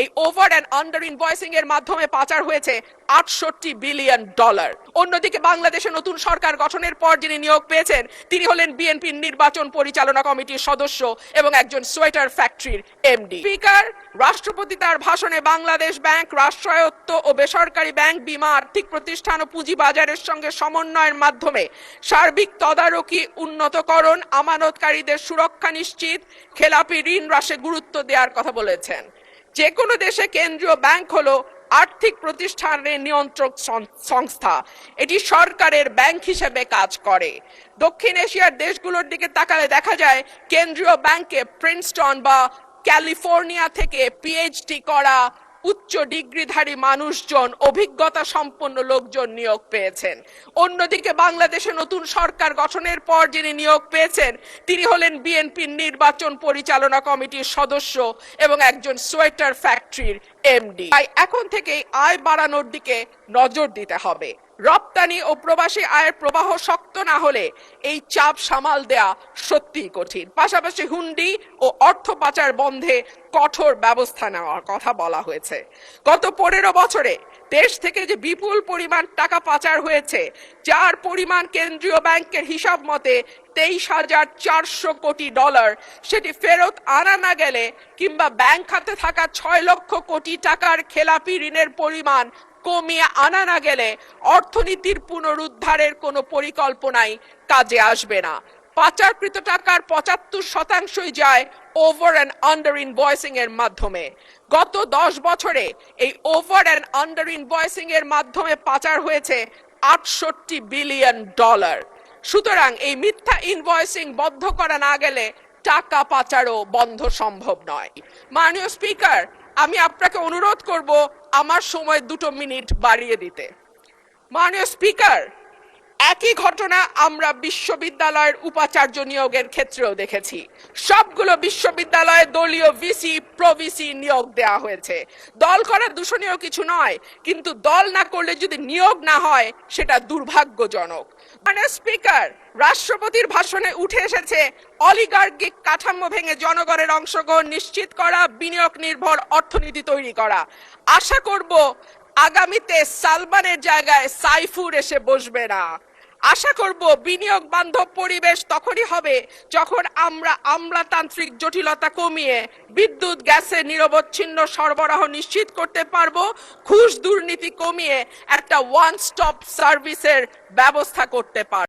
এই over and under invoicing এর মাধ্যমে পাচার হয়েছে $68 বিলিয়ন। অন্যদিকে বাংলাদেশে নতুন সরকার গঠনের পর যিনি নিয়োগ পেয়েছেন তিনি হলেন বিএনপির নির্বাচন পরিচালনা কমিটির সদস্য এবং একজন সোয়েটার ফ্যাক্টরির এমডি। স্পিকার, রাষ্ট্রপতি তার ভাষণে বাংলাদেশ ব্যাংক রাষ্ট্রায়ত্ত ও বেসরকারি ব্যাংক, বীমা, আর্থিক প্রতিষ্ঠান ও পুঁজিবাজারের সঙ্গে সমন্বয়ের মাধ্যমে সার্বিক তদারকি, উন্নতকরণ, আমানতকারীদের সুরক্ষা নিশ্চিত, খেলাপি ঋণ হ্রাসে গুরুত্ব দেওয়ার কথা বলেছেন। যে কোনো দেশে কেন্দ্রীয় ব্যাংক হলো আর্থিক প্রতিষ্ঠানের নিয়ন্ত্রক সংস্থা। এটি সরকারের ব্যাংক হিসেবে কাজ করে। দক্ষিণ এশিয়ার দেশগুলোর দিকে তাকালে দেখা যায় কেন্দ্রীয় ব্যাংকে প্রিন্সটন বা ক্যালিফোর্নিয়া থেকে পিএইচডি করা উচ্চ ডিগ্রিধারী মানুষজন, অভিজ্ঞতা সম্পন্ন লোকজন নিয়োগ পেয়েছেন। অন্যদিকে বাংলাদেশে নতুন সরকার গঠনের পর যিনি নিয়োগ পেয়েছেন তিনি হলেন বিএনপির নির্বাচন পরিচালনা কমিটির সদস্য এবং একজন সোয়েটার ফ্যাক্টরির এমডি। তাই এখন থেকেই আয় বাড়ানোর দিকে নজর দিতে হবে। রপ্তানি ও প্রবাসী আয়ের প্রবাহ শক্ত না হলে এই চাপ সামাল দেয়া সত্যিই কঠিন। পাশাপাশি হুন্ডি ও অর্থ পাচার বন্ধে কঠোর ব্যবস্থা নেওয়ার কথা বলা হয়েছে। গত 15 বছরে দেশ থেকে যে বিপুল পরিমাণ টাকা পাচার হয়েছে, যার পরিমাণ কেন্দ্রীয় ব্যাংকের হিসাব মতে $23,400 কোটি, সেটি ফেরত আনা না গেলে কিংবা ব্যাংক খাতে থাকা 6 লক্ষ কোটি টাকার খেলাপি ঋণের পরিমাণ কমিয়ে আনা না গেলে অর্থনীতির পুনরুদ্ধারের কোনো পরিকল্পনাই কাজে আসবে না। পাচারকৃত টাকার 75% যায় ওভার অ্যান্ড আন্ডার ইনভয়েসিং এর মাধ্যমে। গত 10 বছরে এই ওভার অ্যান্ড আন্ডার ইনভয়েসিং এর মাধ্যমে পাচার হয়েছে $68 বিলিয়ন। সুতরাং এই মিথ্যা ইনভয়েসিং বন্ধ করা না গেলে টাকা পাচারও বন্ধ সম্ভব নয়। মাননীয় স্পিকার, আমি আপনাকে অনুরোধ করব আমার সময় 2 মিনিট বাড়িয়ে দিতে। মাননীয় স্পিকার, একই ঘটনা আমরা বিশ্ববিদ্যালয়ের উপাচার্য নিয়োগের ক্ষেত্রেও দেখেছি। সবগুলো বিশ্ববিদ্যালয়ে দলীয় ভিসি, প্রভিসি নিয়োগ দেওয়া হয়েছে। দল করা দূষণীয় কিছু নয়, কিন্তু দল না করলে যদি নিয়োগ না হয় সেটা দুর্ভাগ্যজনক। মাননীয় স্পিকার, রাষ্ট্রপতির ভাষণে উঠে এসেছে অলিগার্কিক কাঠামো ভেঙে জনগণের অংশগ্রহণ নিশ্চিত করা, বিনিয়োগ নির্ভর অর্থনীতি তৈরি করা। আশা করব আগামীতে সালমানের জায়গায় সাইফুর এসে বসবে না। আশা করব বিনিয়োগ বান্ধব পরিবেশ তখনই হবে যখন আমরা আমলাতান্ত্রিক জটিলতা কমিয়ে বিদ্যুৎ, গ্যাসের নিরবচ্ছিন্ন সরবরাহ নিশ্চিত করতে পারবো, ঘুষ দুর্নীতি কমিয়ে একটা ওয়ান স্টপ সার্ভিসের ব্যবস্থা করতে পারবো।